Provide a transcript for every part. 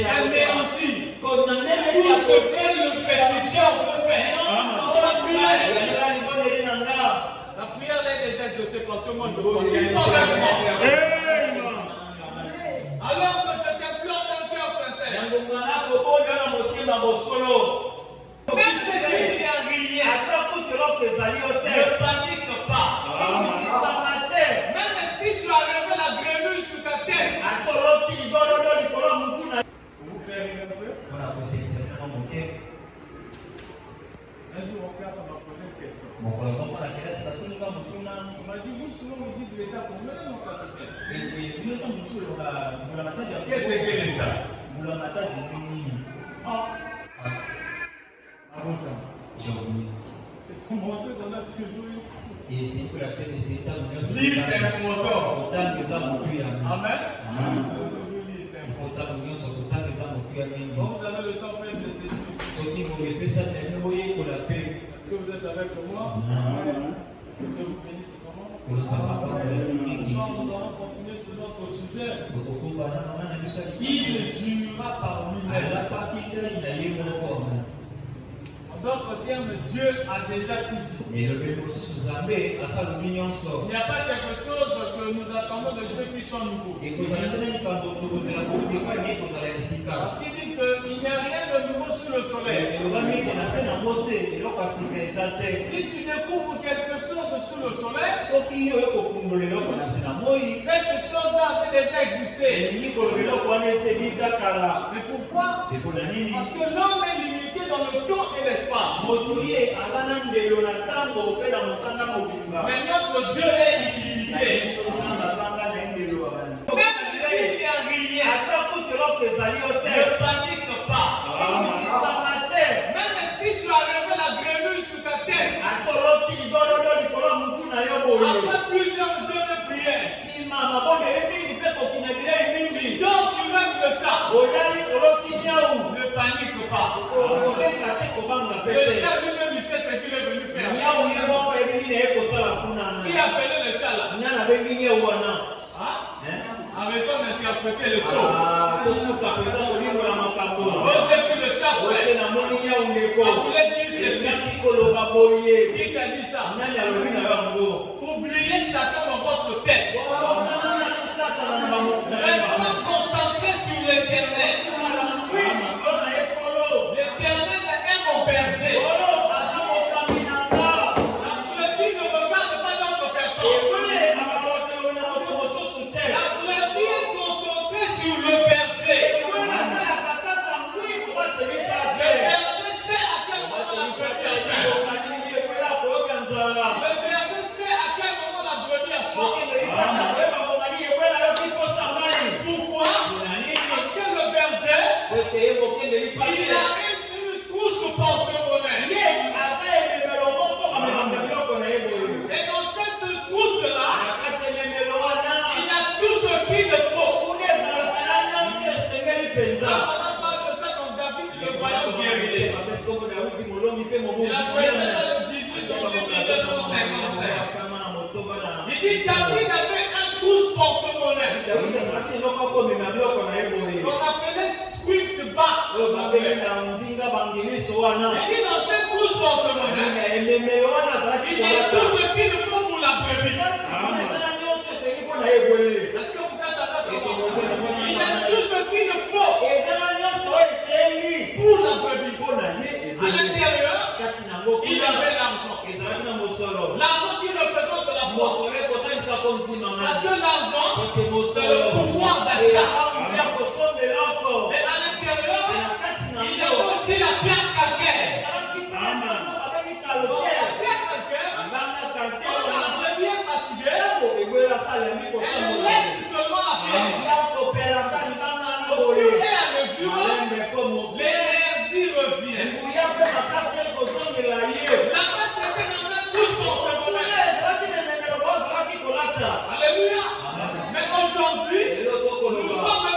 anéanti tout ce que le féticheur peut faire. La prière est déjà exaucée parce que moi je crois. Alors que je t'implore d'un cœur sincère. Même si tu n'as rien, ne panique pas. Même si tu as levé la grenouille sur ta tête. Vous faire rire un peu? Un jour, mon frère, ça m'a posé une question. On m'a dit, vous souvent vous dites l'État pour mener mon frère. Qu'est-ce que l'État? Ah bon ça? C'est ton moteur dans la théorie. Lire, c'est un moteur. Amen. Quand vous avez le temps, faites des études. Est-ce que vous êtes avec moi? Que Dieu vous bénisse. Comment? Nous allons continuer sur notre sujet. Il jurera par lui-même. En d'autres termes, Dieu a déjà tout dit. Il n'y a pas quelque chose que nous attendons de Dieu qui soit nouveau. Parce qu'il dit qu'il n'y a rien de nouveau sur le soleil. Si tu découvres quelque chose sur le soleil, cette chose-là avait déjà existé. Mais pourquoi? Parce que l'homme est limité dans le temps et l'espace. Mais notre Dieu est illimité. Même s'il n'y a rien, ne panique pas. Même si tu as levé la grenouille sur ta tête, après plusieurs jours de prière, donc tu rêves le chat. Ne panique pas. Le chat lui-même, il sait ce qu'il est venu faire. Qui a appelé le chat là? Avait-on interprété le show? J'ai vu le chat faire. On voulait dire ceci. Qui t'a dit ça? Oubliez Satan dans votre tête. Restez concentrés sur l'éternel. L'éternel est mon berger. La brebis ne regarde pas notre personne. La brebis est concentrée sur le berger. Le berger sait à quel moment la brebis a faim. Le berger sait à quel moment la brebis a faim. Pourquoi? Parce que le berger, il a une trousse porte-monnaie. Et dans cette trousse-là, il a tout ce qu'il le faut. On a parlé de ça dans David, le voyant guerrier. Il a prêché dans le 18 janvier 1955. Il dit David avait un trousse porte-monnaie. On appelait script back. Il dit dans cette trousse porte-monnaie, il y a tout ce qu'il faut pour la brebis. Est-ce que vous êtes d'accord? Il y a tout ce qu'il faut pour la brebis. À l'intérieur, il avait l'argent. L'argent qui représente la force. Parce que l'argent, c'est le pouvoir d'achat. Et à l'intérieur, il y a aussi la pierre calcaire. Donc la pierre calcaire, quand la brebis est fatiguée, elle laisse seulement la pierre. Au fur et à mesure, l'énergie revient. La base était dans un touche porte-monnaie. Alléluia. Mais aujourd'hui, nous sommes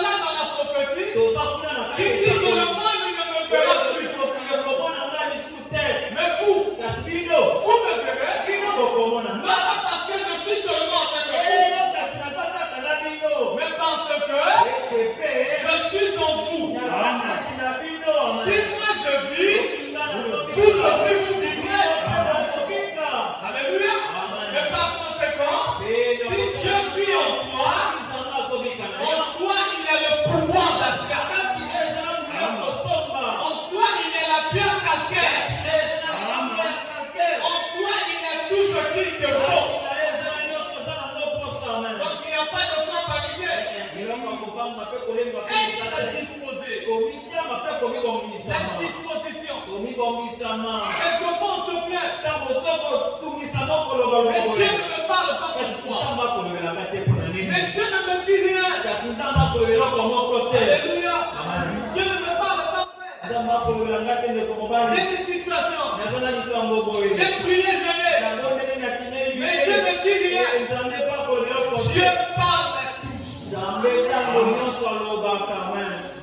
Dieu parle toujours.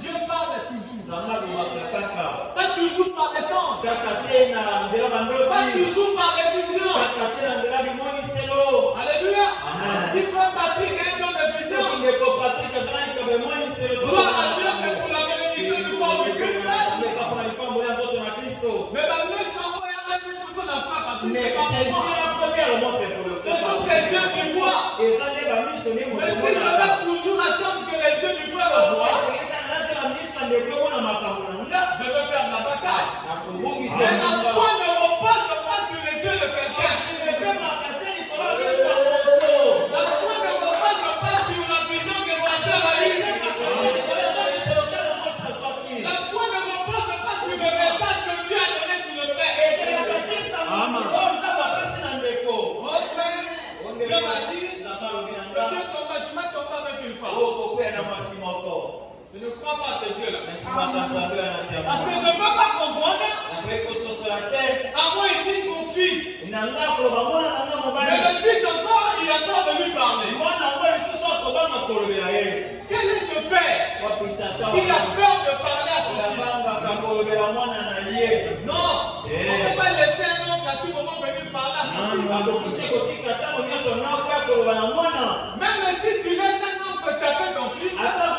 Dieu parle toujours. Pas toujours par les anges. Pas toujours par les visions. Alléluia. Si frère Patrick a un don de vision, gloire à Dieu, c'est pour la bénédiction du corps du Christ. Mais maintenant, je suis envoyé à la vie pour qu'on a frère Patrick. Mais Ce sont les yeux qui voient. Mais si je vais toujours attendre que les yeux du voient le voient, je vais faire la bataille. Mais la foi ne repose pas sur les yeux de quelqu'un. La foi ne repose pas sur la vision que le voisin a eue. La foi ne repose pas sur le message que Dieu a donné sur le fait. Oh frère, Dieu m'a dit, tu m'as tombé avec une femme. Je ne crois pas à ce Dieu-là. Parce que je ne peux pas comprendre. À moi, il dit mon fils. Mais le fils encore, il a peur de lui parler. Quel est ce père? Il a peur de parler à son fils. Non, on ne peut pas laisser un homme à tout moment venir parler à son fils. Même si tu laisses un homme te taper ton fils, à un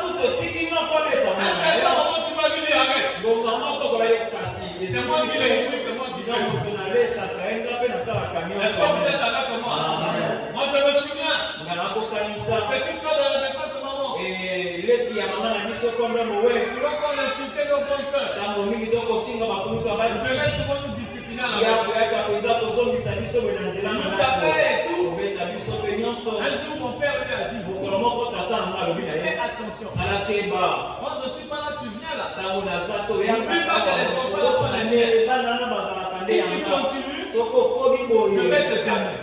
moment tu vas lui dire arrête. C'est moi qui l'ai dit, c'est moi qui l'ai dit. Est-ce que vous êtes avec moi? Moi je me souviens, petit frère de la maison de maman. Souvent quand on insultait nos bonnes soeurs, je vais souvent nous discipliner à la maison. Nous taper et tout. Un jour mon père lui a dit, fais attention. Moi je suis pas là, tu viens là. Si tu continues, je vais te damner.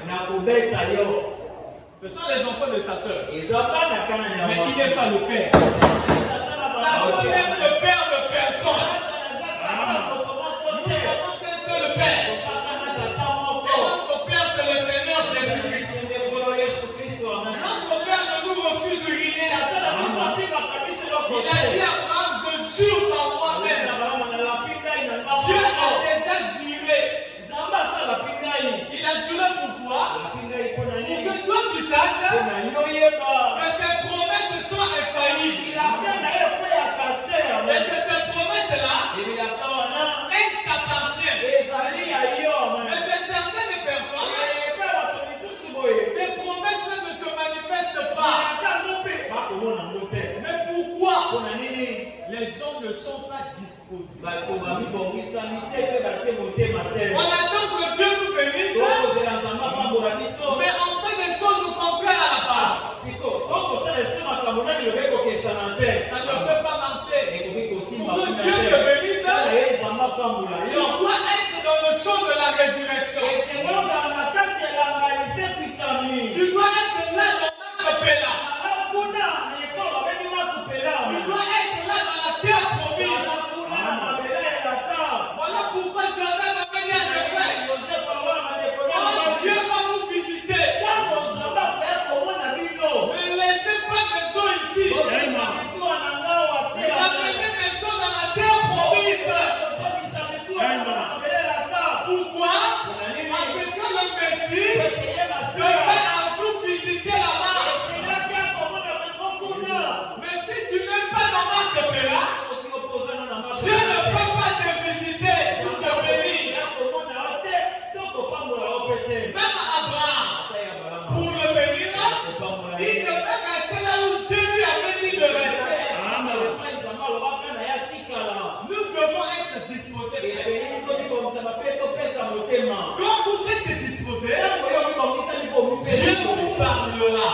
Ce sont les enfants de sa soeur. Mais il n'est pas le père. Ça doit être le père de personne. Nous avons qu'un seul père. Et notre père, c'est le Seigneur Jésus-Christ. Notre père ne nous refuse rien. Il a dit à Abraham, je jure par moi-même. Dieu a déjà juré. Il a juré pourquoi? Pour que toi tu saches que ces promesses sont infaillibles. Et que ces promesses-là, elles t'appartiennent. Mais chez certaines personnes, ces promesses-là ne se manifestent pas. Mais pourquoi? Les gens ne sont pas disposés. On attend que Dieu nous bénisse, mais on fait des choses contraires à la parole. Ça ne peut pas marcher. Pour que Dieu te bénisse, tu dois être dans le champ de la résurrection. Tu dois être là dans Makapela. Tu dois être là dans la terre promise. Voilà pourquoi Joseph a venu à te faire. Quand Dieu va vous visiter, ne laissez pas des gens ici. Amenez des gens dans la terre promise. Pourquoi? Parce que le Messie devait à vous visiter là-bas. Mais si tu n'es pas dans Makapela, Dieu ne peut pas te visiter pour te bénir. Même Abraham, pour le bénir, il devait rester là où Dieu lui avait dit de rester. Nous devons être disposés. Quand vous êtes disposés, Dieu vous parlera.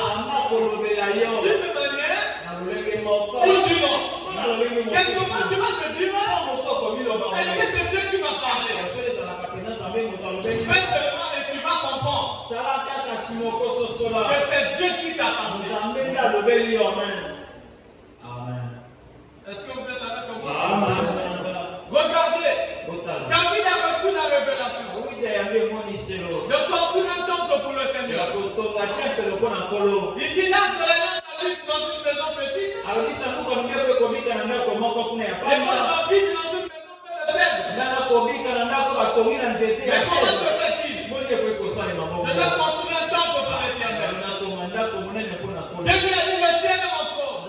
D'une manière ou d'une autre. Quelque part, tu vas te dire, est-ce que c'est Dieu qui m'a parlé? Fais seulement et tu vas comprendre que c'est Dieu qui t'a parlé. Est-ce que vous êtes avec moi? Regardez, David a reçu la révélation. De construire un temple temple pour le Seigneur. Il dit lance de l'alliance habite dans une maison petite. Et moi j'habite dans une maison de cèdre. Mais comment se fait-il? Je dois construire un temple pour l'Éternel. Dieu lui a dit le ciel est mon trône.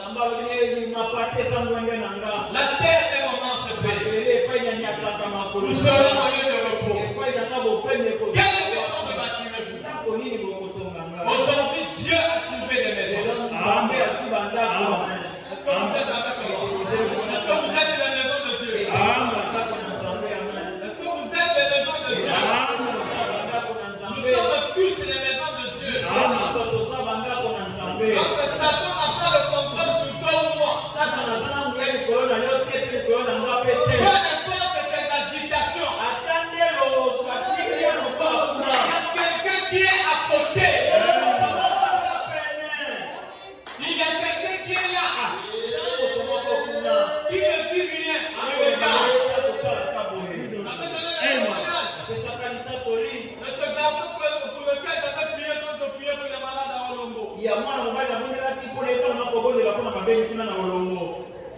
La terre est mon marchepied. Nous serons au lieu de repos. Quelle maison me bâtirez-vous? Aujourd'hui, Dieu a trouvé des maisons. Est-ce que vous êtes avec moi? Est-ce que vous êtes les maisons de Dieu? Est-ce que vous êtes les maisons de Dieu? Nous sommes tous les maisons de Dieu. Donc Satan n'a pas le contrôle sur toi ou moi. Peu importe tes agitations. Il y a quelqu'un qui est à côté. Il y a quelqu'un qui est là. Qui ne dit rien. Ce garçon pour lequel j'avais prié quand je priais pour les malades à Olombo.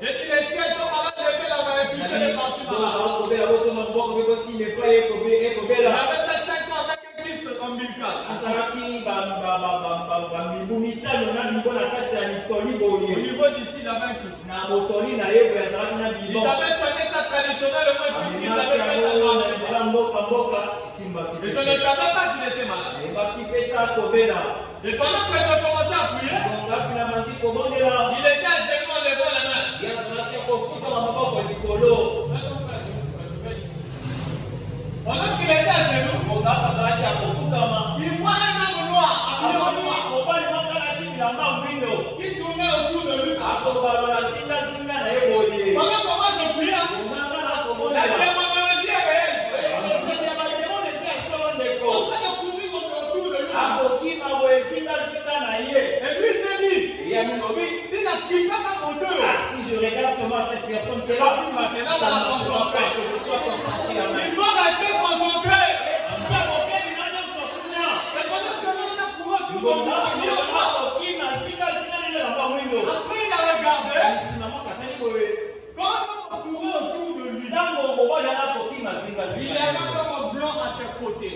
J'ai dit les sièges sont malades, les faits là, touché les parties malades. J'avais fait 5 ans avec un Christ ombilical. Au niveau d'ici, il avait un Christ. Ils avaient soigné sa traditionnellement puisqu'ils avaient fait sa marche. Mais je ne savais pas qu'il était malade. Et pendant que je commençais à prier, il était à genoux en levant la main. Pendant qu'il était à genoux, il voit un homme noir, habillé en noir, qui tournait autour de lui. Pendant que moi je priais, la démonologie est réelle. En train de courir autour de lui. Et lui s'est dit, s'il n'active pas ma moteur, si je regarde seulement cette personne qui est là, maintenant ça n'empêchera pas que je sois concentré à il faut rester concentré. Après il a regardé, quand on courait autour de lui, il y avait un homme blanc à ses côtés.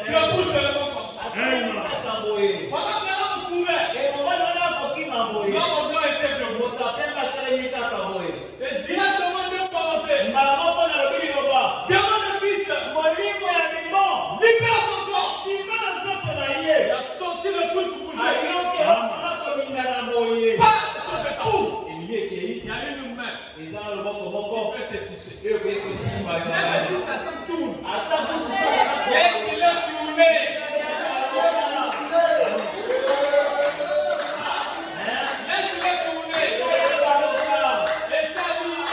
Le bouche seulement comme ça. Pendant que l'homme courait, l'homme blanc était debout. Et directement j'ai commencé. Demande le Christ. Libère son corps. Il a sorti le truc pour bouger. Pas sur ses coups. Il y a une main. Il peut te toucher. Même si Satan tourne. Laisse-le tourner. Laisse-le tourner. Établir.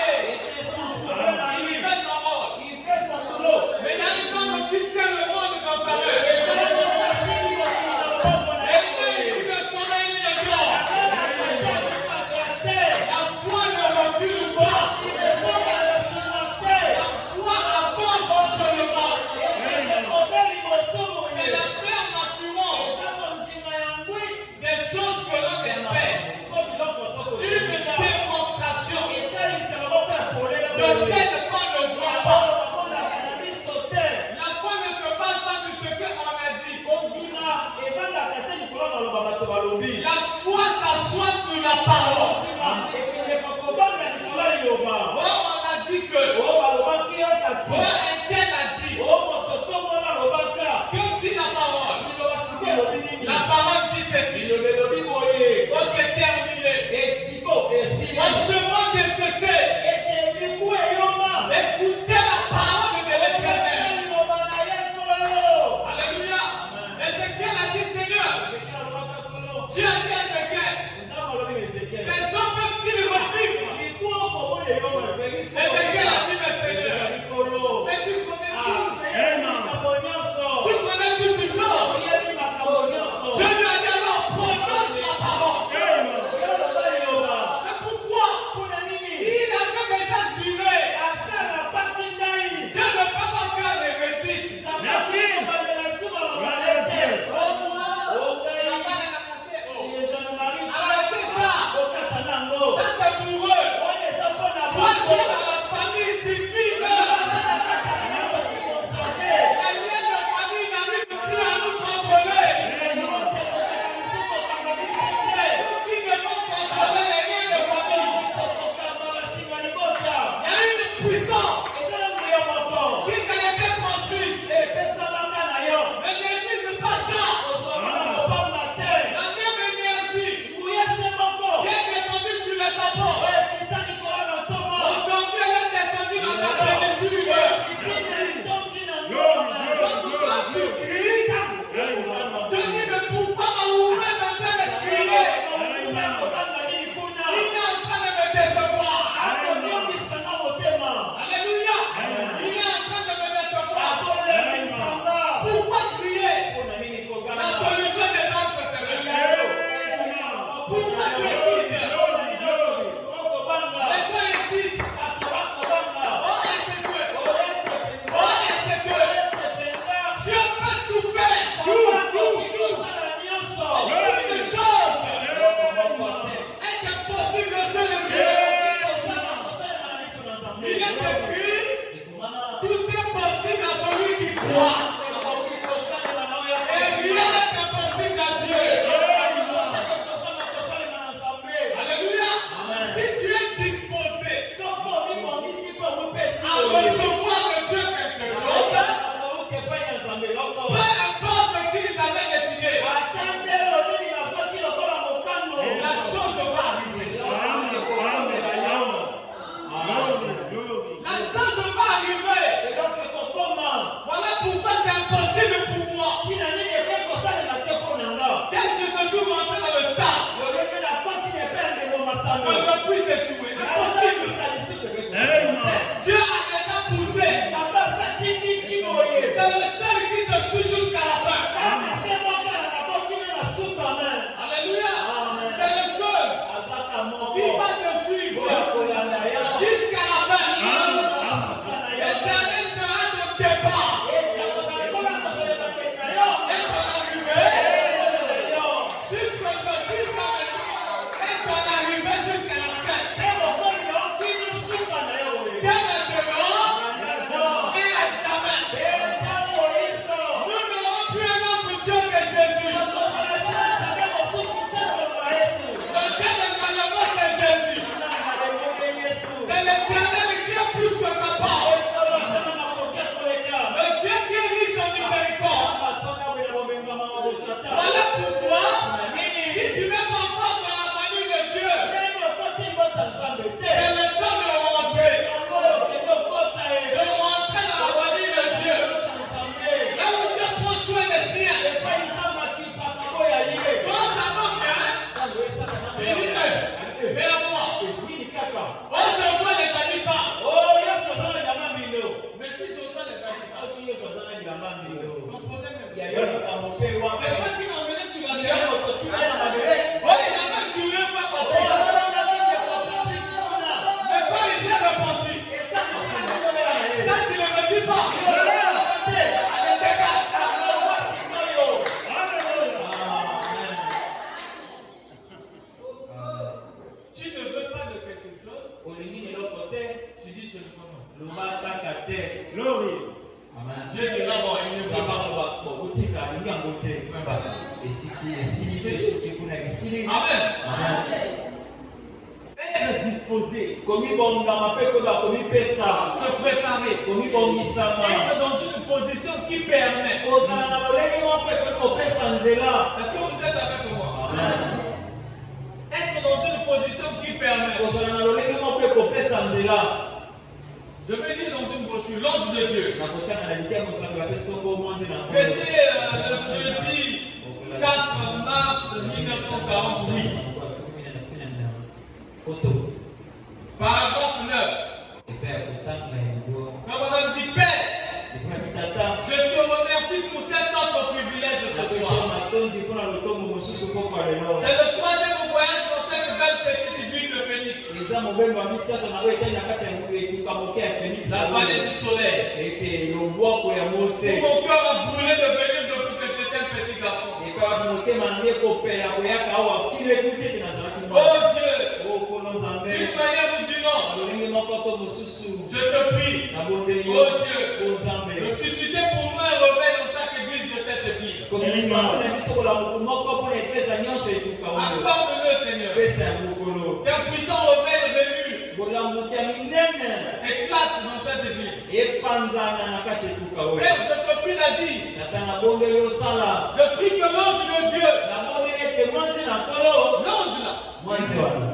Il fait son rôle. Mais il y a une femme qui tient le monde dans sa main. La foi ne recule pas. La foi avance seulement. C'est la ferme assurance des choses que l'on espère. Une démonstration de fait qu'on ne voit pas. La foi ne se base pas sur ce qu'on a dit. La foi s'assoit sur la parole. On a dit que un tel a dit. Que dit la parole? La parole dit ceci. Ok, terminé. On se moque de séché. Écoutez la parole de l'Éternel. Alléluia. Ézéchiel a dit, Seigneur, Dieu a dit à Ézéchiel, ces hommes peuvent-ils revivre? Ézéchiel a dit, mais foi. Et rien n'est impossible à Dieu. Alléluia. Si tu es disposé à recevoir de Dieu quelque chose, peu importe ce qu'ils avaient décidé, la chose va arriver. La chose va arriver. Voilà pourquoi c'est impossible pour moi. Dès que je suis rentré dans le stade, que je puisse échouer. Impossible. Dieu a déjà poussé. C'est le seul qui te suit jusqu'à la fin. Alléluia. C'est le seul qui va te suivre jusqu'à la fin. L'éternel sera ton départ et ton arrivée jusqu'à maintenant et ton arrivée jusqu'à la fin. Dès maintenant et à jamais. Nous n'aurons plus un autre Dieu que Jésus. Le Dieu de Malamo, c'est Jésus. C'est l'éternel qui est plus que papa. Le Dieu qui est riche en miséricorde. Voilà pourquoi, si tu n'es pas encore dans la famille de Dieu, c'est le temps de rentrer. De rentrer dans la famille de Dieu. Là où Dieu prend soin des siens. Quand ça va bien, il dit, mais à moi, oh Josué les a dit ça. Mais si Josué les a dit ça, ton problème est c'est toi qui m'as emmené sur la terre. Oh, il a même juré pas partir. Mais quand il s'est repenti, ça tu ne me dis pas. Allez, dégage. Tu ne veux pas de quelque chose, tu dis seulement non. Dieu est là, bon, il ne veut pas. Amen. Être disposé, se préparer, être dans une position qui permet. Est-ce que vous êtes avec moi? Être dans une position qui permet. Je vais lire dans une brochure, l'ange de Dieu. Péché le jeudi 4 mars 1948. Paragraphe 9. Quand madame dit Père, je te remercie pour cet autre privilège ce soir. C'est le troisième voyage dans cette belle petite ville de Phoenix. La vallée du soleil. Où mon cœur a brûlé de venir depuis que j'étais un petit garçon. Oh Dieu, d'une manière ou d'une autre, je te prie, oh Dieu, de susciter pour nous un réveil dans chaque église de cette ville. Accorde-le, Seigneur. Qu'un puissant réveil venu éclate dans cette ville. Père, je te prie d'agir. Je prie que l'ange de Dieu, l'ange là, tu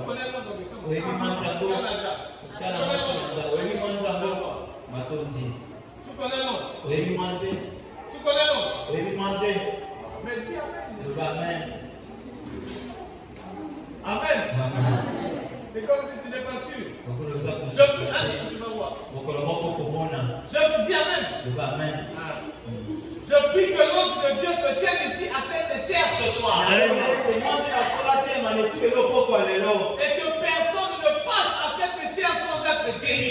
connais l'ange de Dieu? Tu connais l'ange? Tu connais l'ange? Mais dis Amen. Amen. C'est comme si tu n'es pas sûr. Je peux tu vas voir. Je dis Amen. Je prie que l'ange de Dieu se tienne ici à cette chair ce soir. Et que personne ne passe à cette chair sans être guéri.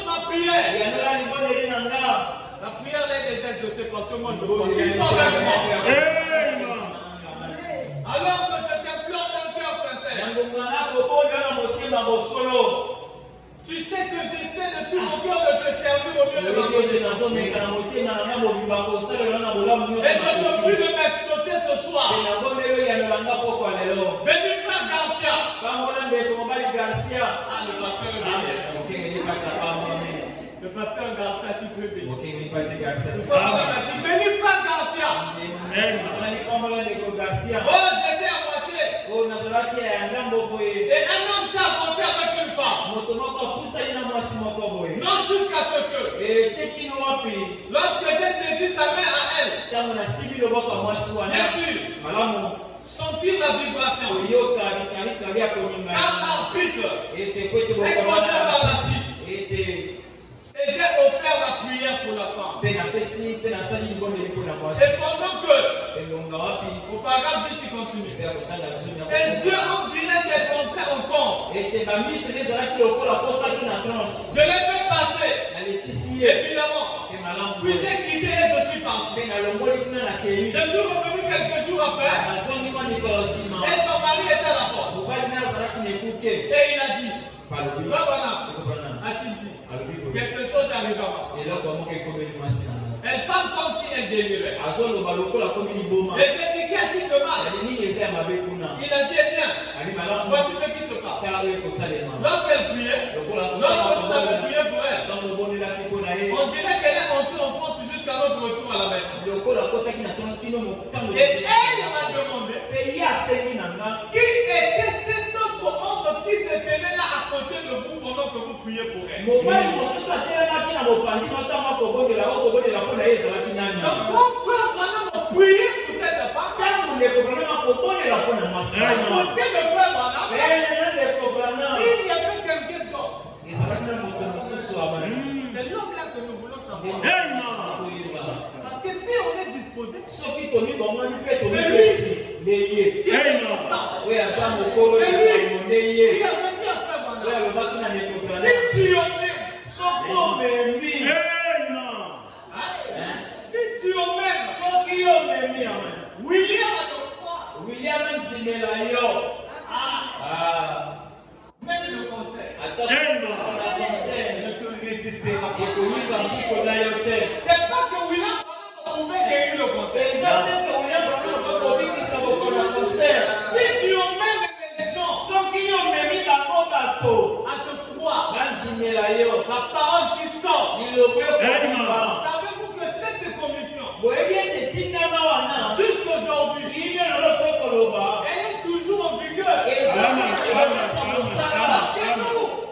Ma prière. La prière est déjà exaucée parce que moi je crois. Alors que je t'implore d'un cœur sincère. Tu sais que j'essaie de tout mon cœur de te servir au mieux de ma connaissance. peux plus de m'exposer ce soir. Béni frère Garcia. Ah, le pasteur le pasteur Garcia, tu peux bénir. Béni frère Garcia. Oh, j'étais à moitié. Et un homme s'est avancé avec une femme. Non jusqu'à ce que, lorsque j'ai saisi sa main à elle, bien sûr, sentir la vibration. Car l'arbitre est commencé par la suite. Et j'ai offert la prière pour la femme. Et pendant que, au paragraphe 10, il continue. Ses yeux, on dirait qu'elle entrait en transe. Je l'ai fait passer. Et finalement, puis j'ai quitté et je suis parti. Je suis revenu quelques jours après. Et son mari était à la porte. Et il a dit, a-t-il dit, quelque chose arrive à moi. Elle parle comme si elle délirait. Et j'ai dit, qu'est-ce de mal? Il a dit, eh bien, voici ce qui se passe. Lorsqu'elle priait, lorsque vous avez prié pour elle, on dirait qu'elle est entrée en transe jusqu'à notre retour à la maison. Et elle m'a demandé, qui était cet autre homme qui se tenait là à côté de vous pendant que vous priez pour elle? Donc, mon frère, maintenant, on priait pour cette femme. À côté de frère, madame, il y avait quelqu'un d'autre. C'est l'homme-là que nous voulons savoir. Parce que si on est disposé, c'est lui qui est ça. C'est lui qui a dit à frère madame, si tu emmènes, si tu emmènes, William a ton croire. Même le conseil. Ne te résistez pas. C'est pas que William pouvait gagner le conseil. Si tu emmènes les gens à te croire, la parole qui sort, savez-vous que cette commission, jusqu'aujourd'hui, elle est toujours en vigueur.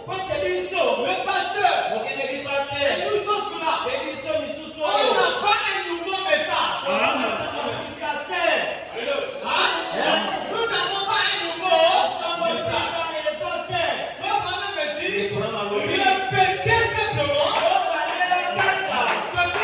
Parce que nous, le pasteur, et nous autres là, on n'a pas un nouveau message. Nous n'avons pas un nouveau message. Frère Manon me dit, répétez simplement ce que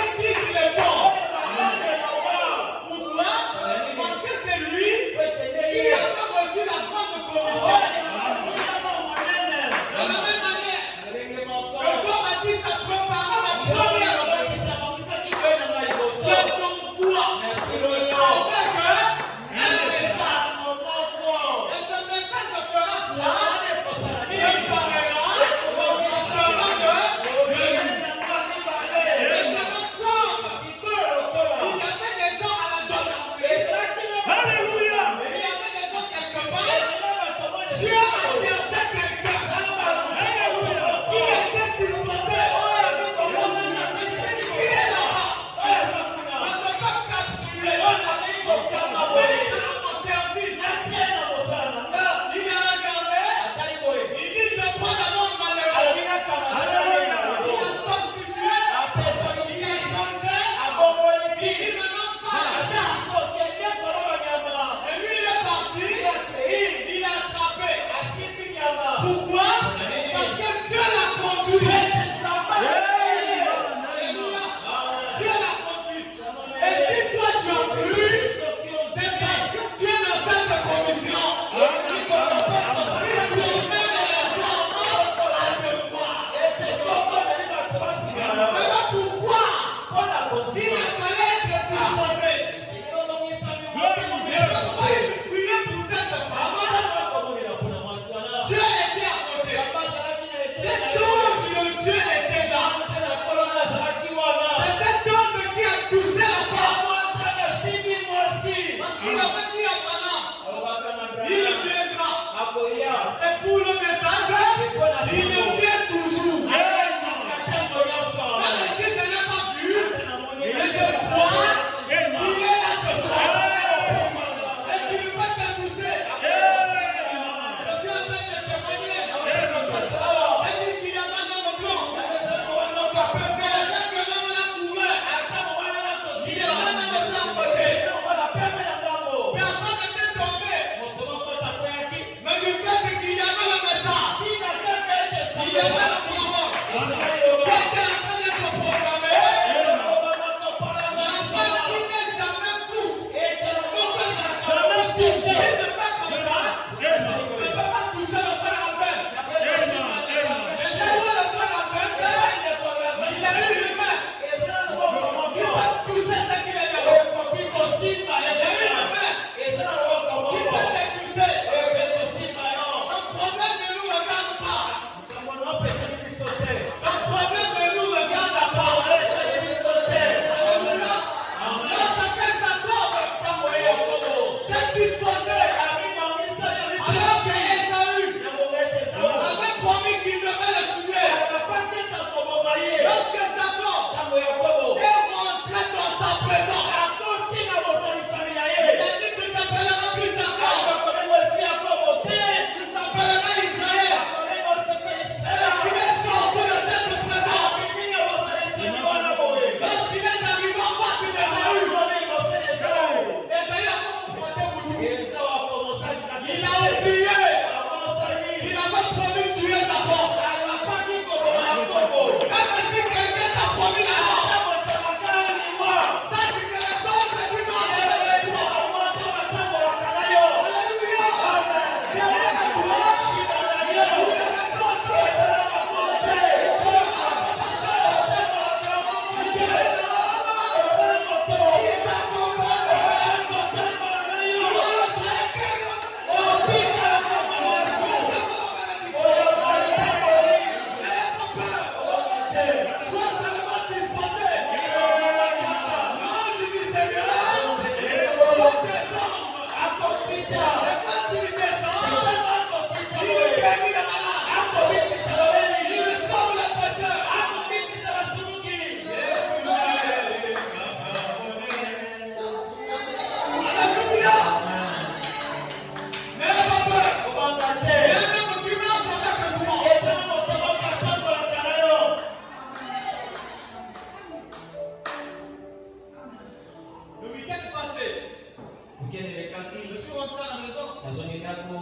suis rentré à la maison. nazongi ndako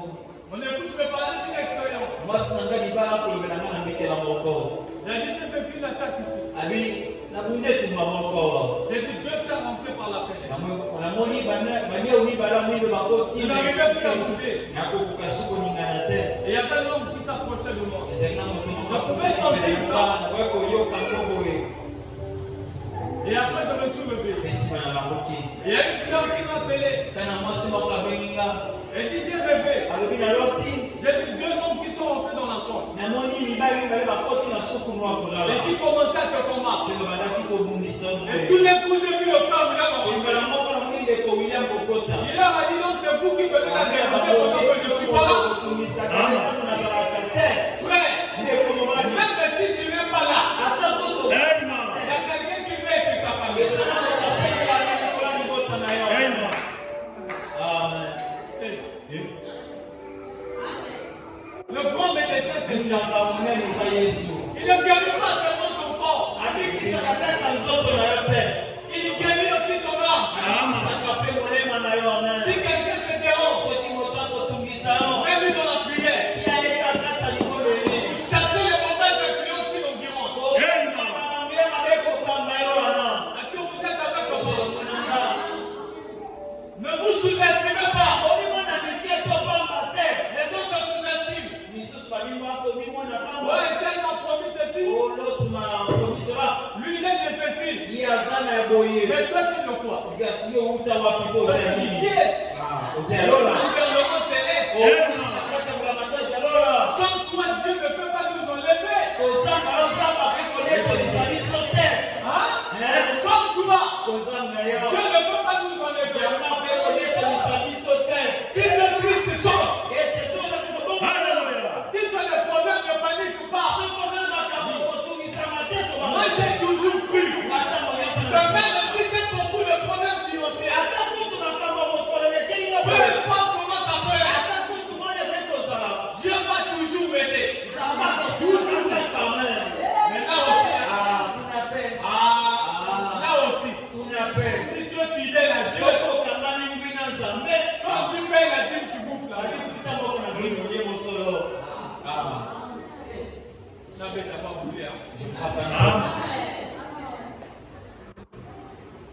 Mon épouse me parlait d'une expérience. mwasi na ngai libala kolobela nga na mbetela moko Il a dit, j'ai fait une attaque ici. abi nabunzi etumba moko J'ai vu 2 chats rentrer par la fenêtre. namoni baniau mibala mwindo bakoti Je n'arrivais plus à bouger. nakokoka suki koningana te Et il y avait un homme qui s'approchait de moi. ezali na moto moko nakoki koyoka ngo boye Et après, je me suis levé. esima na bakoki Il y a une femme qui m'a appelé. kana mwasi moko abengi nga Elle dit, j'ai rêvé. alobi naloti J'ai vu 2 hommes qui sont rentrés dans la chambre. namoni mibali mibale bakoti na suku mwa kolala Et qui commençaient à te combattre. telo bandaki kobundisa Et tous les coups, j'ai vu le frère William rentrer. embala moko na moni ndeko william kokota Il leur a dit, non, c'est vous qui venez la déranger pendant que je ne suis pas là. kotungisaka ntango nazalaka te Frère, ndeko mobali même si tu n'es pas là, ata toto il y a quelqu'un qui veille sur ta famille. Le grand médecin, c'est Dieu. Il ne guérit pas seulement ton corps. Il guérit aussi ton âme. Si quelqu'un te dérange, mets-lui dans la prière. Chassez les mauvaises influences qui l'environnent. Est-ce que vous êtes avec moi? Ne vous sous-estimez pas. Les gens se sous-estiment. Ouais, tel m'a promis ceci. Lui, il est de ceci. Mais toi, tu ne quoi? Gouvernement céleste. Sans toi, Dieu ne peut pas nous enlever. Hein? Sans toi, Dieu ne peut pas nous enlever. Si Jésus-Christ chante, si tu as des problèmes, ne panique pas. Moi, j'ai toujours cru que même si j'ai beaucoup de problèmes financiers, peu importe comment ça peut être, Dieu va toujours m'aider. Mais là aussi, si tu es fidèle à Dieu, quand tu payes la dîme, tu bouffes la dîme. N'avez pas voulu.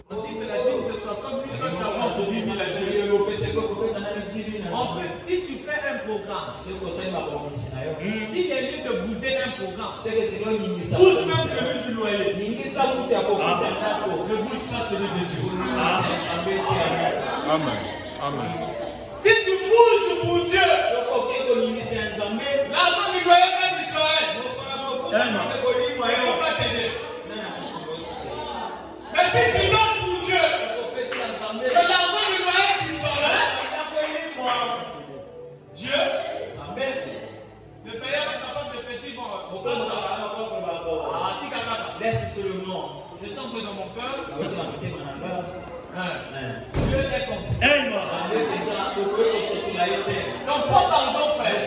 On dit que la dîme c'est 60 000, quand tu avances 10 000 à Jésus. En fait, si tu fais un programme, s'il est lieu de bouger un programme, bouge même celui du loyer. Ne bouge pas celui de Dieu. Amen. Amen. Si tu bouges pour Dieu, l'argent du loyer va disparaître. Il ne faut pas t'aider. Mais si tu donnes pour Dieu, que l'argent du loyer disparaît, Dieu, le payeur est capable de petits bons. Laisse seulement. Je sens que dans mon cœur, Amen. Dieu est compris. Amen. Donc, prends par exemple, frère.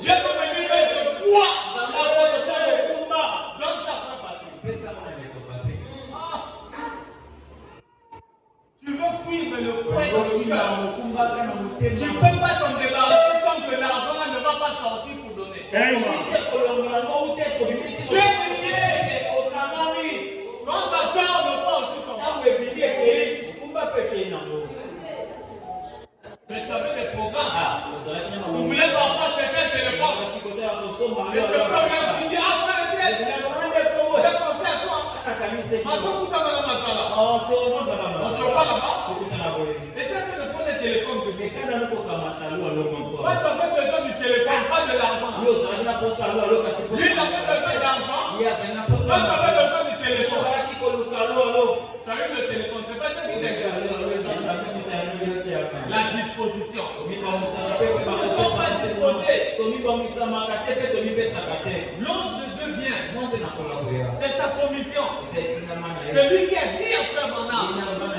Dieu peut venir de quoi? Donne ça, frère Patrick. Tu veux fuir, mais le point dans le cœur. Tu ne peux pas t'en débarrasser tant que l'argent là ne va pas sortir pour donner. Amen. J'ai prié. Quand ça sort, ne pas aussi sortir. Mais tu avais des programmes. Tu voulais parfois chercher un téléphone. Et ce problème, tu dis, ah frère, j'ai pensé à toi. Maintenant, tout à l'heure, on se voit là-bas. Et chacun ne prend le téléphone que tu as. Toi, tu as fait besoin du téléphone, pas de l'argent. Lui, il a fait besoin d'argent. Toi, tu as fait besoin du téléphone. Tu as eu le téléphone, c'est pas ça qui t'intéresse. La disposition. Nous ne sommes pas disposés. L'ange de Dieu vient. C'est sa commission. C'est lui qui a dit à frère Bernard,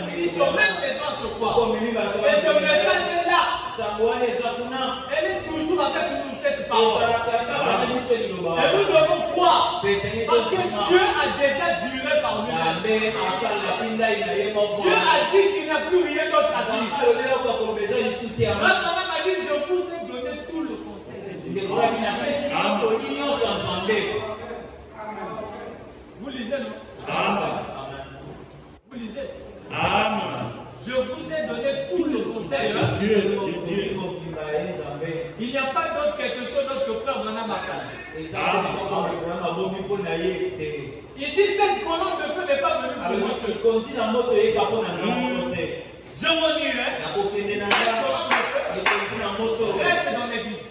si tu mets les gens te croient, et ce message est là. Elle est toujours avec nous, cette parole. Et nous devons croire. Parce que Dieu a déjà juré par nous. Dieu a dit qu'il n'y a plus rien d'autre à dire. Frère Branham a dit, je vous ai donné tout le conseil. Vous lisez, non? Vous lisez? Je vous ai donné tout le conseil. Il n'y a pas d'autre quelque chose d'autre que frère Branham a caché. Il dit cette colonne de feu n'est pas venue pour moi seul. Je redirai. Cette colonne de feu reste dans l'église.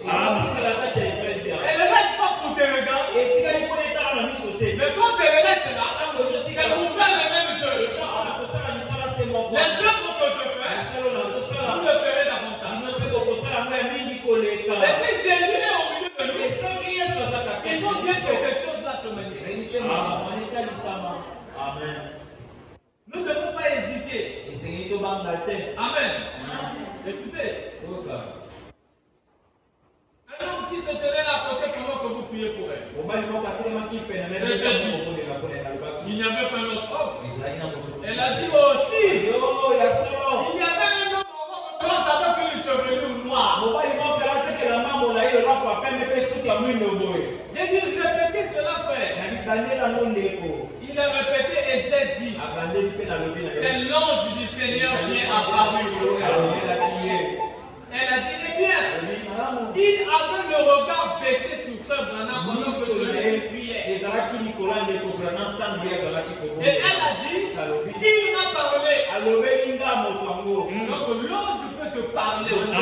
Elle ne reste pas pour te regarder. Mais quand tu restes là, c'est pour faire la même chose. Les œuvres que je fais, vous le ferez davantage. Mais si Jésus est au milieu de nous, ils ont bien que ces choses-là se manifestent. Amen. Nous ne devons pas hésiter. Amen. Écoutez. Un homme qui se tenait là à côté pendant que vous priez pour elle. Il n'y avait pas un autre homme. Elle a dit aussi. Il y avait un homme blanche avec une chevelure noire. J'ai dit, répétez cela, frère. Il a répété et j'ai dit, c'est l'ange du Seigneur qui est apparu. Elle a dit, eh bien, il avait le regard baissé sur frère Branham pendant que je priais. Et elle a dit, il m'a parlé. Donc l'ange peut te parler aussi.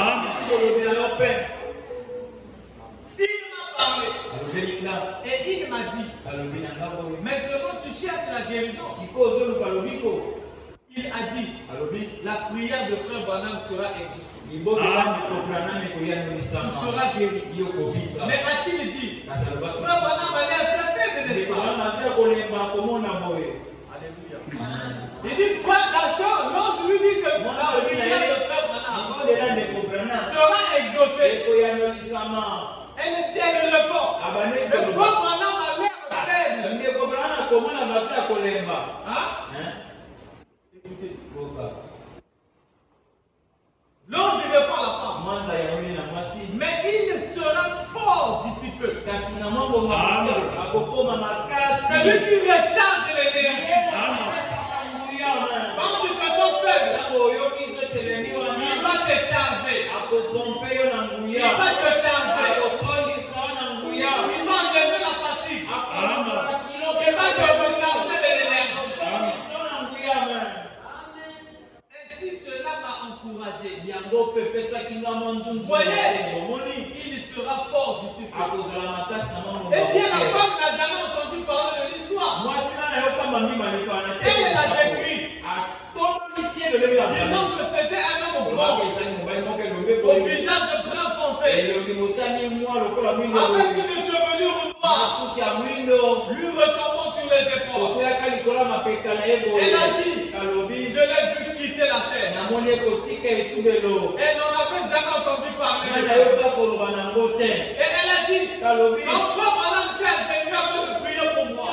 Il m'a parlé. Et il m'a dit, maintenant tu cherches la guérison. Il a dit, la prière de frère Branham sera exaucée. Tu seras guéri. Mais a-t-il dit, frère Branham a l'air très faible, n'est-ce pas? Alléluia. Il dit, frère, la soeur, l'ange lui dit que la prière de frère Branham sera exaucée. Elle dit, elle le porte. Le frère Branham a l'air faible. Hein? Écoutez. L'ange répond à la femme. Mais il sera fort d'ici peu. C'est lui qui recharge l'énergie. Quand tu te sens faible, il va te charger. Il va te charger. Il va enlever la fatigue. Il va te recharger de l'énergie. Ainsi, cela m'a encouragé. Voyez, il sera fort d'ici peu. Eh bien, la femme n'a jamais entendu parler de l'histoire. Elle l'a décrit. Disons que c'était un homme blanc, au visage brun foncé, avec une chevelure noire, lui retombant sur les épaules. Elle a dit, je l'ai vu quitter la chair. Elle n'en avait jamais entendu parler. Et elle a dit, enfin madame Serge, j'ai mieux de prier pour moi.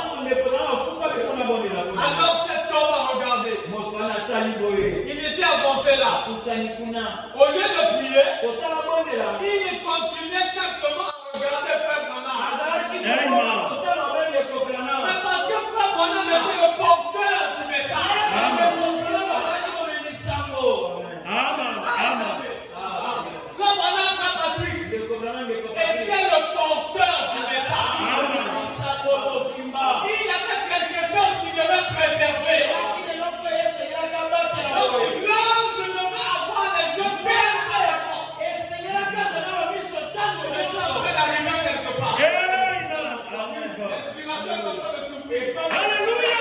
Alors cet homme a regardé. Il s'est avancé là. Au lieu de prier, il continuait simplement à regarder frère Branham. Mais parce que frère Branham était le porteur du message. Frère Branham, frère Patrick, était le porteur du message. Il avait quelque chose qui devait préserver. Donc, l'ange devait avoir les yeux fermés. Je suis en train d'arriver quelque part. L'inspiration est en train de souffrir. Alléluia.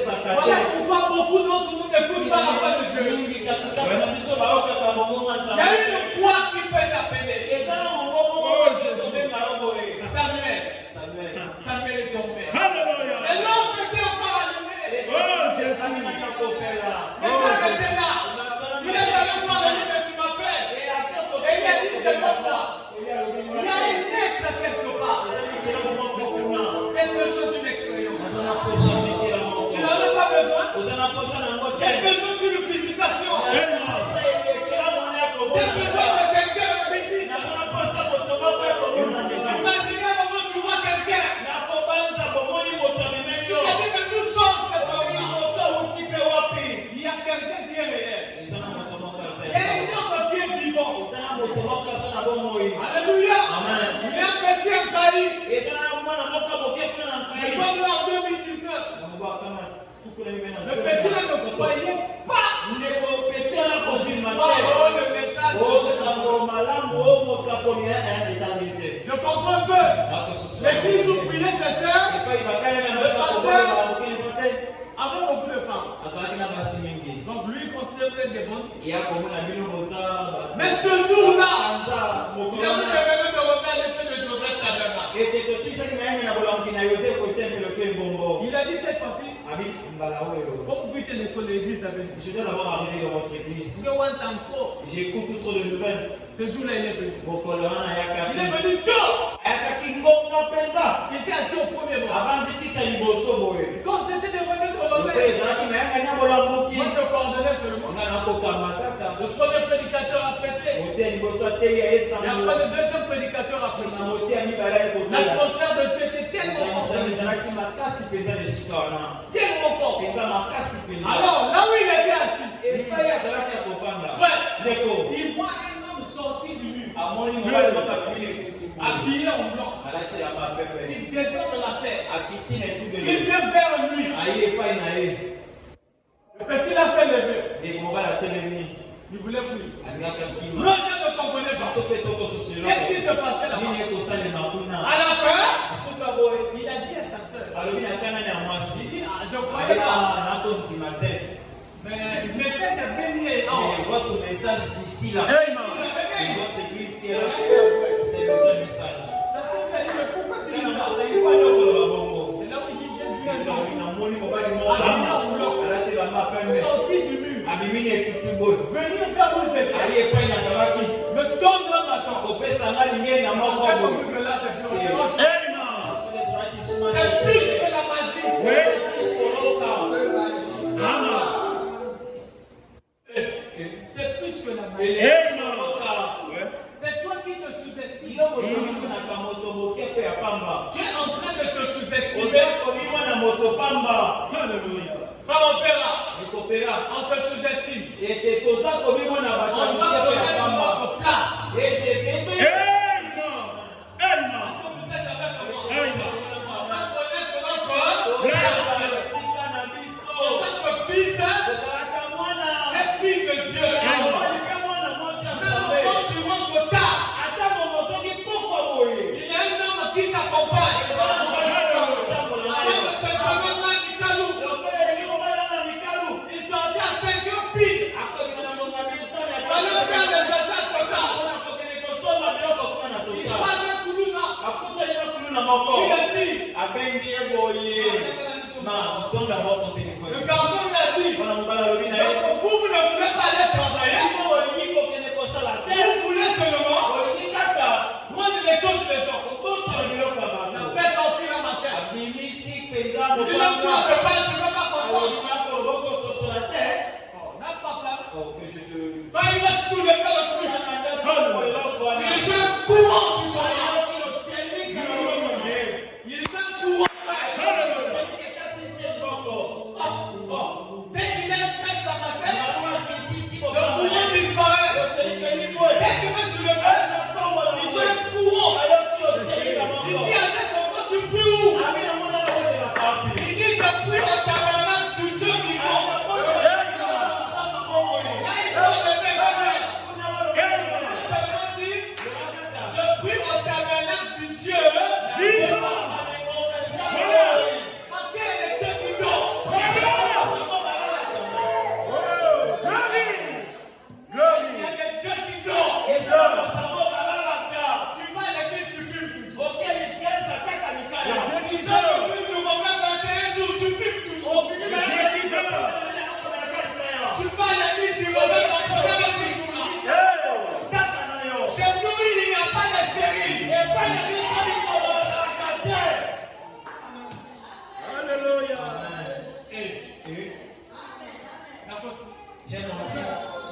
Voilà pourquoi beaucoup d'entre nous n'écoutent pas la voix de Dieu. Il y a une voix qui peut t'appeler. Samuel est ton père. Alléluia. Et l'homme était encore allumé. Oh, Jésus. Le père était là. Il est allé voir le livre, tu m'appelles. Et il a dit, c'est pas toi. Il y a une lettre quelque part. Cette personne d'une expérience. Tu n'en as pas besoin. Tu as besoin d'une visitation. Tu as besoin de quelqu'un de visite. Imaginez comment tu vois quelqu'un. Tu as dit que nous sommes cette homme-là. Il y a quelqu'un qui est réel. Il y a un homme qui est vivant. Alléluia. Il y a un petit Ankari. Nous sommes là en 2019. Le petit là ne croyait pas. Oh, le message. Je comprends un peu. L'église où priait ses sœurs, avait beaucoup de femmes. Donc lui, il considérait des bons. Mais ce jour-là, il a vu le bébé de Robert l'épée de Joseph Tabernacle. Il a dit cette fois-ci, comme vous êtes l'église avec vous. Je dois d'abord arriver dans votre église. J'écoute toutes les nouvelles. Ce jour-là, il est venu. Il est Il venu tôt. est Il s'est assis au premier banc. avant de quitter Liboso, Quand c'était devenu de le Robert, président qui m'a dit moi je coordonnais seulement. Le premier prédicateur a prêché. Et après le deuxième prédicateur a prêché. L'atmosphère de Dieu était tellement forte. Tellement forte. Alors là où il était assis, il voit un homme sorti du mur, habillé en blanc. Il descend de la terre. Il vient vers lui. Le petit là s'est levé. Il voulait fuir. L'autre ne comprenait pas. Qu'est-ce qui se passait là-bas? À la fin, il a dit à sa soeur, il dit, je croyais pas. Mais le message est béni. Votre message d'ici là, Amen. votre église qui est là, c'est le vrai message. Ça se fait, mais pourquoi tu dis ça? C'est là où il dit, j'ai vu un homme habillé en blanc, sorti du mur, venir vers où j'étais, me tendre un bâton. J'ai compris que là, c'est plus Amen. c'est plus que la magie. Oui. Amen. C'est plus que la magie. Amen. C'est toi qui te sous-estimes. Tu es en train de te sous-estimer. Alléluia. Frère opéra, on se sous-estime. On va connaître notre place. Amen. Amen. Parce que vous êtes avec moi. Amen. On va connaître notre place. En tant que fils et fille de Dieu. Même quand tu rentres tard, il y a un homme qui t'accompagne. Avec ce jeune homme-là, il sortait à 5 heures pile. On allait faire des achats totaux. Il passe un coulouna. Il a dit. Le garçon lui a dit. Donc, vous ne voulez pas aller travailler. Vous voulez seulement prendre les choses des gens. La fait sortir la matière. Il dit, non, tu ne peux pas comprendre. Oh, n'a pas peur. Bah, il a soulevé le truc. Il est un courant sur son âme. Il est un courant. Dès qu'il expresse la matière, le courant disparaît. Dès qu'il veut soulever, il est un courant. Il dit à cet enfant, tu pries où? Il dit, je prie au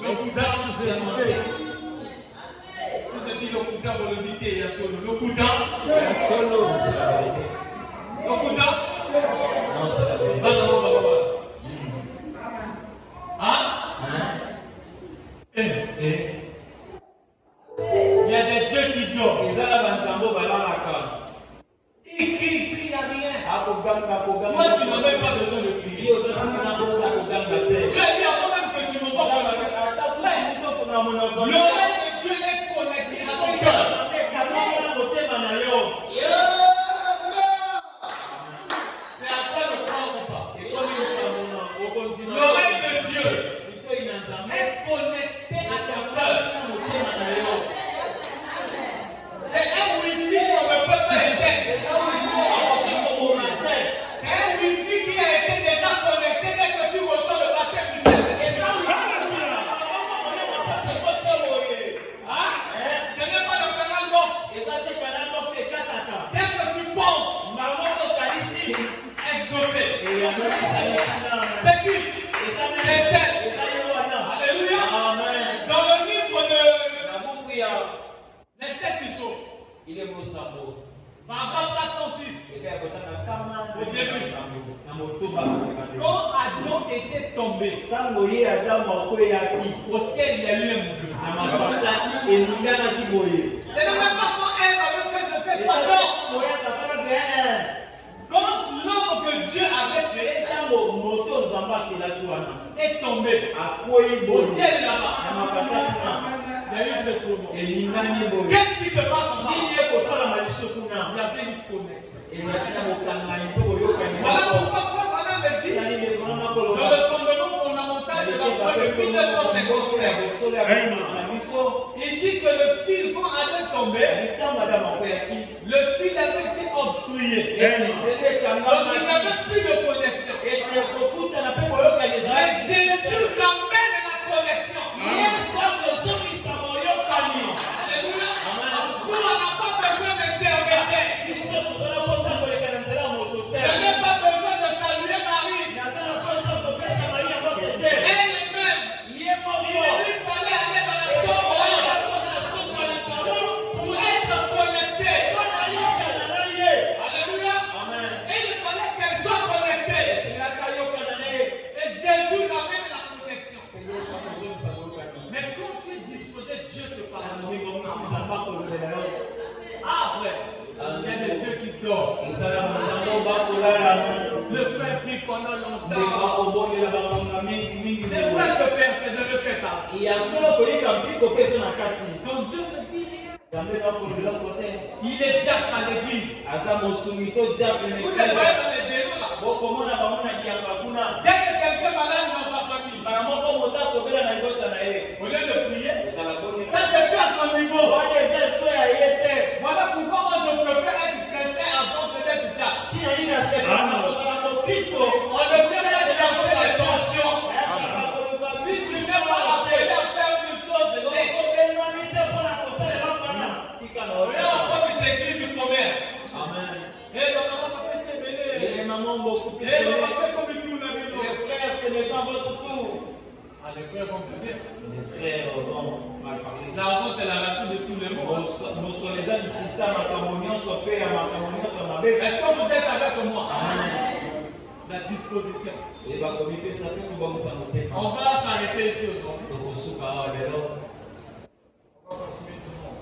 Exact, vérité. Vous avez dit le Kouta, vous le dites, il y a solo. Le Kouta. Solo, c'est la vérité. Le Kouta. Non, c'est la vérité. Hein? Il y a des dieux qui dorment. Ils ont la banzambo balalaka. Il crie, il n'y a rien. Akoganga, akoganga. Toi, tu n'as même pas besoin de crier. Iyo sasa kuna bosa akoganga te. Tu as dit avant même que tu ne peux pas connecter. L'oreille de Dieu est connectée à ton cœur. C'est à toi de croire ou pas. L'oreille de Dieu est connectée à ton cœur. C'est un wifi qu'on ne peut pas éteindre. C'est un wifi qui a été déjà connecté dès que tu reçois le baptême du Saint-Esprit. Hein? Ce n'est pas le canal box. Dès que tu penses exaucé. C'est qui? C'est elle. Alléluia. Dans le livre de les 7 puceaux, paragraphe 406, au début, quand Adam était tombé, au ciel il y a eu un mouvement. Ce n'est même pas quand elle avait fait ce fait, pardon. Quand l'homme que Dieu avait créé est tombé au ciel là-bas, il y a eu ce mouvement. Qu'est-ce qui se passe en bas? Il y avait une connexion. Voilà pourquoi Frère Branham me dit, dans le fondement fondamental de la foi de 1957, il dit que le fil, quand Adam est tombé, le fil avait été obstrué. Donc il n'y avait plus de connexion. Mais Jésus ramène la connexion. Alléluia. Nous, on n'a pas besoin d'intermédiaire. Je n'ai pas besoin de saluer Marie. Elle-même, il lui fallait aller dans la chambre pour être connecté. Alléluia. Et il fallait qu'elle soit connectée. Et Jésus ramène la connexion. Mais quand tu es disposé, Dieu te parle. Ah frère, il y a des dieux qui dorment. Le frère prie pendant longtemps. C'est vrai que Père, c'est de le faire partie. Quand Dieu me dit rien, il est diable à l'église. Vous les voyez dans les démons là. Dès que quelqu'un est malade dans sa famille, au lieu de prier, ça se fait à son niveau. Voilà pourquoi moi je préfère être chrétien avant peut-être diable. On ne peut pas chercher les tensions. Si tu n'es pas appelé à faire une chose, c'est regarde encore les églises premières. Et dans la maman, c'est belé. Et dans la maman, comme tu l'as vu. Les frères, ce n'est pas votre tour. Ah, les frères vont bien. Les frères vont mal parler. L'argent, c'est la racine de tous les maux. Est-ce que vous êtes avec moi? Amen. La disposition. On On va s'arrêter ici aujourd'hui. On va continuer tout le monde.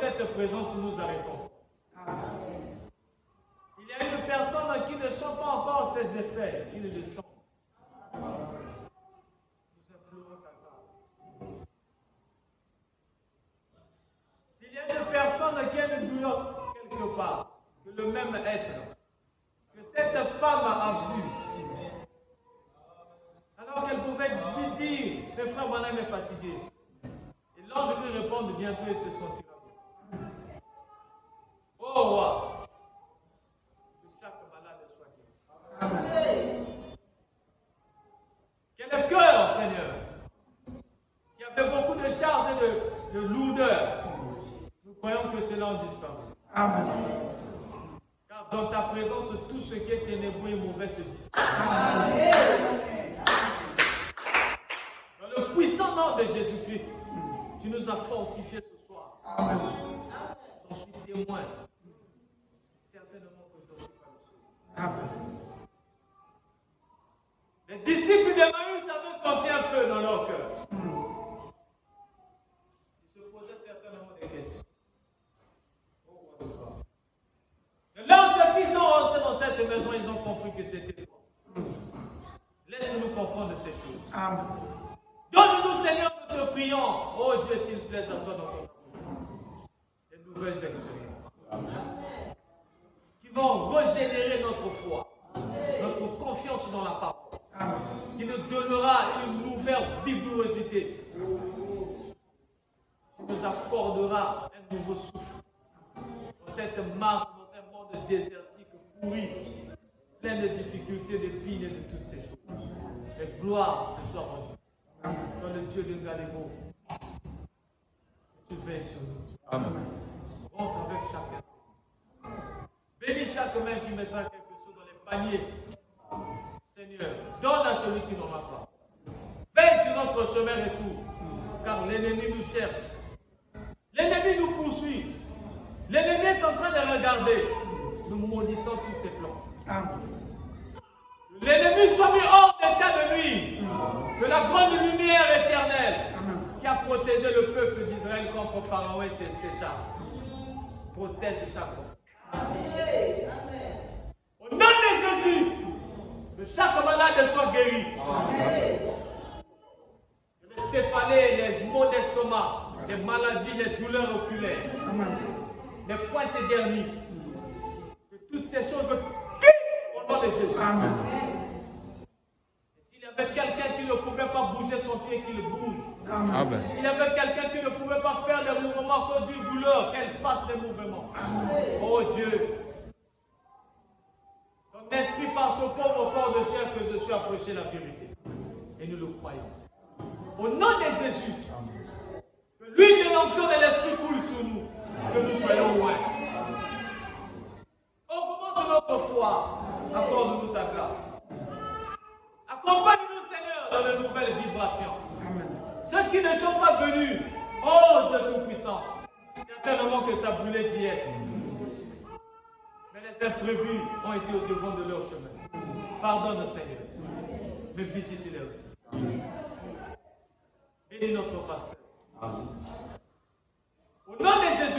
cette présence nous a réconfortés. S'il y a une personne qui ne sent pas encore ses effets, qui ne le sent, nous implorons ta grâce. S'il y a une personne qui a une douleur quelque part, que le même être, que cette femme a vu, alors qu'elle pouvait lui dire, mes frères, madame est fatigué. Et l'ange lui répond, bientôt il se sentira bien. Oh roi, que chaque malade soit guéri. Que le cœur, Seigneur, qui avait beaucoup de charges et de lourdeur, nous croyons que cela en disparu. Amen. Car dans ta présence, tout ce qui est ténébreux et mauvais se disparaît. Dans le puissant nom de Jésus-Christ, tu nous as fortifiés ce soir. J'en suis témoin. Certainement que je ne suis pas le seul. Amen. Les disciples d'Emmaüs avaient senti un feu dans leur cœur. Ils se posaient certainement des questions. Et lorsqu'ils sont rentrés dans cette maison, ils ont compris que c'était toi. Laisse-nous comprendre ces choses. Amen. Donne-nous, Seigneur, nous te prions. Oh Dieu, s'il plaît à toi dans ton amour. Des nouvelles expériences. Qui vont régénérer notre foi, notre confiance dans la parole. Amen. Qui nous donnera une nouvelle vigorosité. Qui nous accordera un nouveau souffle. Dans cette marche, dans un monde désertique, pourri, plein de difficultés, de pines et de toutes ces choses. Que gloire te soit rendue. Dans le Dieu de Galébo, tu veilles sur nous. Amen. Rentre avec chacun. Bénis chaque main qui mettra quelque chose dans les paniers. Seigneur, donne à celui qui n'en a pas. Veille sur notre chemin retour, car l'ennemi nous cherche. L'ennemi nous poursuit. L'ennemi est en train de regarder. Nous maudissons tous ses plans. Amen. L'ennemi soit mis hors d'état de nuire. Que la grande lumière éternelle qui a protégé le peuple d'Israël contre Pharaon et ses chars protège chaque homme. Au nom de Jésus, que chaque malade soit guéri. Que les céphalées, les maux d'estomac, les maladies, les douleurs oculaires, les pointes dernies, que toutes ces choses quittent au nom de Jésus. Amen. S'il y avait quelqu'un qui ne pouvait pas bouger son pied, qu'il bouge. Amen. S'il y avait quelqu'un qui ne pouvait pas faire des mouvements à cause d'une douleur, qu'elle fasse des mouvements. Oh Dieu, ton esprit par ce pauvre corps de chair que je suis approché la vérité. Et nous le croyons. Au nom de Jésus, que l'huile de l'onction de l'esprit coule sur nous, que nous soyons loin. Augmente notre foi, accorde-nous ta grâce. Accompagne-nous, Seigneur, dans de nouvelles vibrations. Amen. Ceux qui ne sont pas venus, oh Dieu Tout-Puissant, certainement que ça brûlait d'y être. Mais les imprévus ont été au devant de leur chemin. Pardonne, Seigneur, mais visite-les aussi. Bénis notre pasteur. Au nom de Jésus.